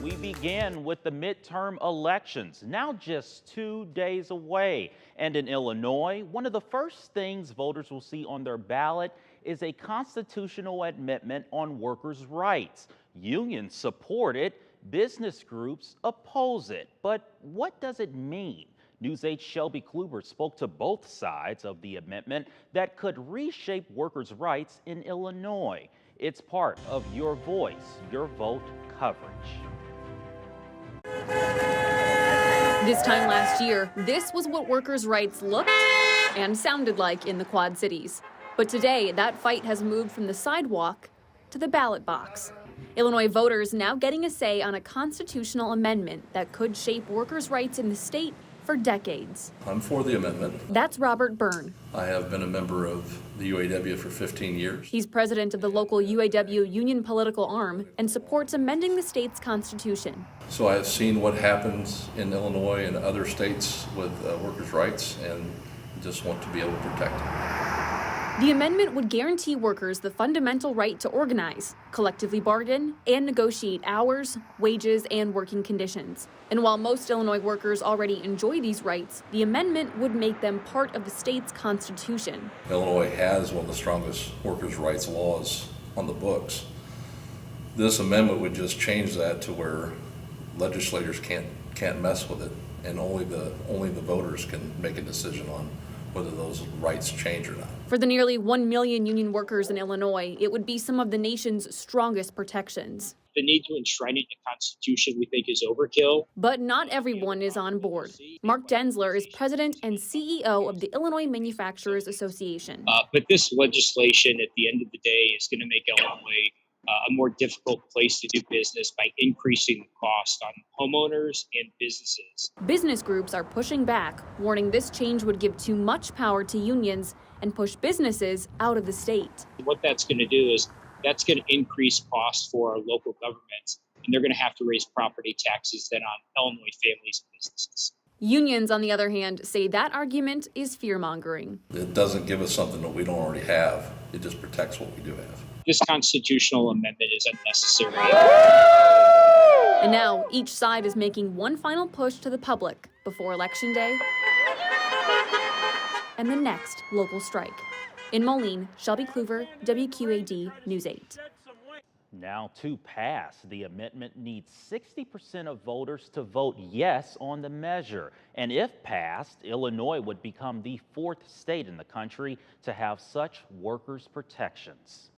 We began with the midterm elections, now just 2 days away. And in Illinois, one of the first things voters will see on their ballot is a constitutional amendment on workers' rights. Unions support it, business groups oppose it. But what does it mean? News 8's Shelby Kluber spoke to both sides of the amendment that could reshape workers' rights in Illinois. It's part of Your Voice, Your Vote coverage. This time last year, this was what workers' rights looked and sounded like in the Quad Cities. But today, that fight has moved from the sidewalk to the ballot box. Illinois voters now getting a say on a constitutional amendment that could shape workers' rights in the state for decades. I'm for the amendment. That's Robert Byrne. I have been a member of the UAW for 15 years. He's president of the local UAW union political arm and supports amending the state's constitution. So I have seen what happens in Illinois and other states with workers' rights and just want to be able to protect it. The amendment would guarantee workers the fundamental right to organize, collectively bargain, and negotiate hours, wages, and working conditions. And while most Illinois workers already enjoy these rights, the amendment would make them part of the state's constitution. Illinois has one of the strongest workers' rights laws on the books. This amendment would just change that to where legislators can't mess with it, and only the voters can make a decision on whether those rights change or not. For the nearly 1 million union workers in Illinois, it would be some of the nation's strongest protections. The need to enshrine it in the Constitution we think is overkill. But not everyone is on board. Mark Denzler is president and CEO of the Illinois Manufacturers Association. But this legislation at the end of the day is going to make Illinois a more difficult place to do business by increasing the cost on homeowners and businesses. Business groups are pushing back, warning this change would give too much power to unions and push businesses out of the state. What that's going to do is that's going to increase costs for our local governments, and they're going to have to raise property taxes then on Illinois families and businesses. Unions, on the other hand, say that argument is fear-mongering. It doesn't give us something that we don't already have. It just protects what we do have. This constitutional amendment is unnecessary. And now, each side is making one final push to the public before Election Day and the next local strike. In Moline, Shelby Kluver, WQAD News 8. Now, to pass, the amendment needs 60% of voters to vote yes on the measure. And if passed, Illinois would become the 4th state in the country to have such workers' protections.